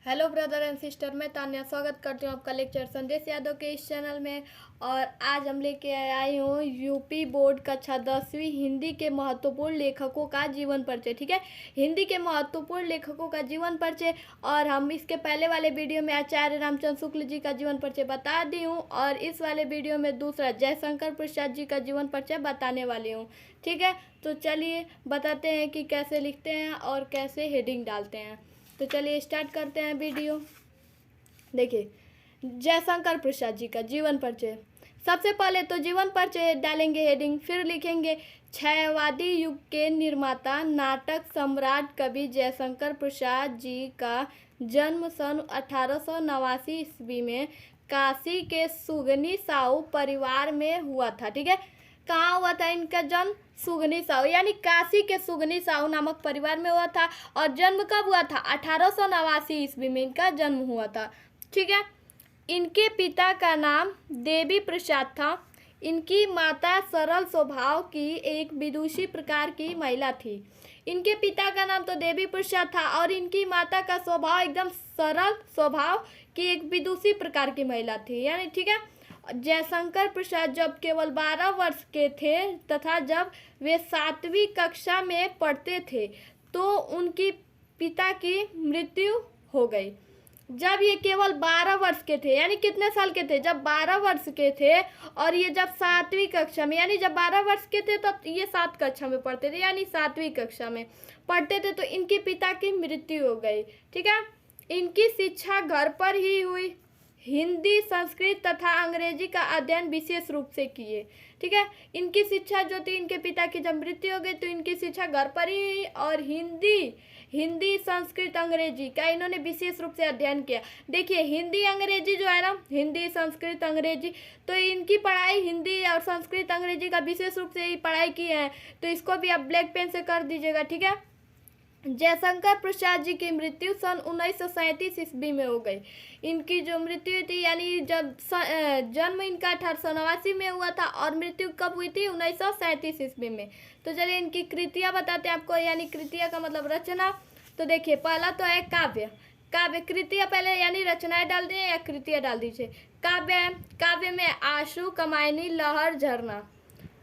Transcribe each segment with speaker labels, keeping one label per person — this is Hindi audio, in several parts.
Speaker 1: हेलो ब्रदर एंड सिस्टर, मैं तान्या स्वागत करती हूँ आपका लेक्चर संदेश यादव के इस चैनल में। और आज हम लेके आई हूँ यूपी बोर्ड कक्षा 10वीं हिंदी के महत्वपूर्ण लेखकों का जीवन परिचय। ठीक है, हिंदी के महत्वपूर्ण लेखकों का जीवन परिचय। और हम इसके पहले वाले वीडियो में आचार्य रामचंद्र शुक्ल जी का जीवन परिचय बता दी हूँ, और इस वाले वीडियो में दूसरा जयशंकर प्रसाद जी का जीवन परिचय बताने वाली हूँ। ठीक है, तो चलिए बताते हैं कि कैसे लिखते हैं और कैसे हेडिंग डालते हैं। तो चलिए स्टार्ट करते हैं वीडियो। देखिए, जयशंकर प्रसाद जी का जीवन परिचय। सबसे पहले तो जीवन परिचय डालेंगे हेडिंग, फिर लिखेंगे छायावादी युग के निर्माता नाटक सम्राट कवि जयशंकर प्रसाद जी का जन्म सन 1889 ईस्वी में काशी के सुगनी साहू परिवार में हुआ था। ठीक है, कहाँ हुआ था इनका जन्म? सुगनी साहू यानी काशी के सुगनी साहू नामक परिवार में हुआ था। और जन्म कब हुआ था? 1889 ईस्वी में इनका जन्म हुआ था। ठीक है, इनके पिता का नाम देवी प्रसाद था। इनकी माता सरल स्वभाव की एक विदुषी प्रकार की महिला थी। इनके पिता का नाम तो देवी प्रसाद था और इनकी माता का स्वभाव एकदम सरल स्वभाव की एक विदुषी प्रकार की महिला थी यानी। ठीक है, जयशंकर प्रसाद जब केवल 12 वर्ष के थे तथा जब वे 7वीं कक्षा में पढ़ते थे तो उनकी पिता की मृत्यु हो गई। जब ये केवल 12 वर्ष के थे यानी कितने साल के थे? जब 12 वर्ष के थे, और ये जब 7वीं कक्षा में यानी जब 12 वर्ष के थे तब ये 7 कक्षा में पढ़ते थे यानी 7वीं कक्षा में पढ़ते थे तो इनके पिता की मृत्यु हो गई। ठीक है, इनकी शिक्षा घर पर ही हुई। हिंदी, संस्कृत तथा अंग्रेजी का अध्ययन विशेष रूप से किए। ठीक है, इनकी शिक्षा जो थी, इनके पिता की जब मृत्यु हो गई तो इनकी शिक्षा घर पर ही हुई और हिंदी, संस्कृत, अंग्रेजी का इन्होंने विशेष रूप से अध्ययन किया। देखिए, हिंदी अंग्रेजी जो है ना, हिंदी, संस्कृत, अंग्रेजी, तो इनकी पढ़ाई हिंदी और संस्कृत, अंग्रेजी का विशेष रूप से ही पढ़ाई की है। तो इसको भी आप ब्लैक पेन से कर दीजिएगा। ठीक है, जयशंकर प्रसाद जी की मृत्यु सन 1937 ईस्वी में हो गई। इनकी जो मृत्यु थी यानी जब जन्म इनका 1889 में हुआ था और मृत्यु कब हुई थी? 1937 ईस्वी में। तो चलिए इनकी कृतियाँ बताते हैं आपको, यानी कृतियाँ का मतलब रचना। तो देखिए, पहला तो है काव्य कृतियाँ पहले यानी रचनाएं डाल दें या कृतियाँ डाल दीजिए। काव्य में आंसू, कमायनी, लहर, झरना।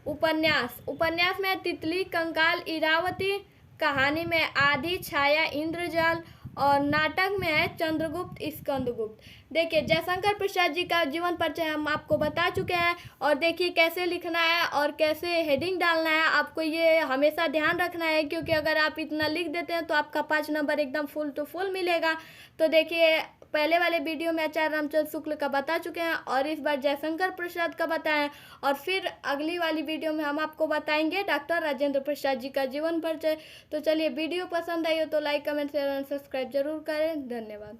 Speaker 1: उपन्यास में तितली, कंकाल, इरावती। कहानी में आधी, छाया, इंद्रजाल। और नाटक में है चंद्रगुप्त, स्कंदगुप्त। देखिए, जयशंकर प्रसाद जी का जीवन परिचय हम आपको बता चुके हैं। और देखिए कैसे लिखना है और कैसे हेडिंग डालना है, आपको ये हमेशा ध्यान रखना है, क्योंकि अगर आप इतना लिख देते हैं तो आपका 5 नंबर एकदम फुल टू फुल मिलेगा। तो देखिए, पहले वाले वीडियो में आचार्य रामचंद्र शुक्ल का बता चुके हैं और इस बार जयशंकर प्रसाद का बताएं। और फिर अगली वाली वीडियो में हम आपको बताएंगे डॉक्टर राजेंद्र प्रसाद जी का जीवन परिचय। तो चलिए, वीडियो पसंद आई हो तो लाइक, कमेंट, शेयर और सब्सक्राइब जरूर करें। धन्यवाद।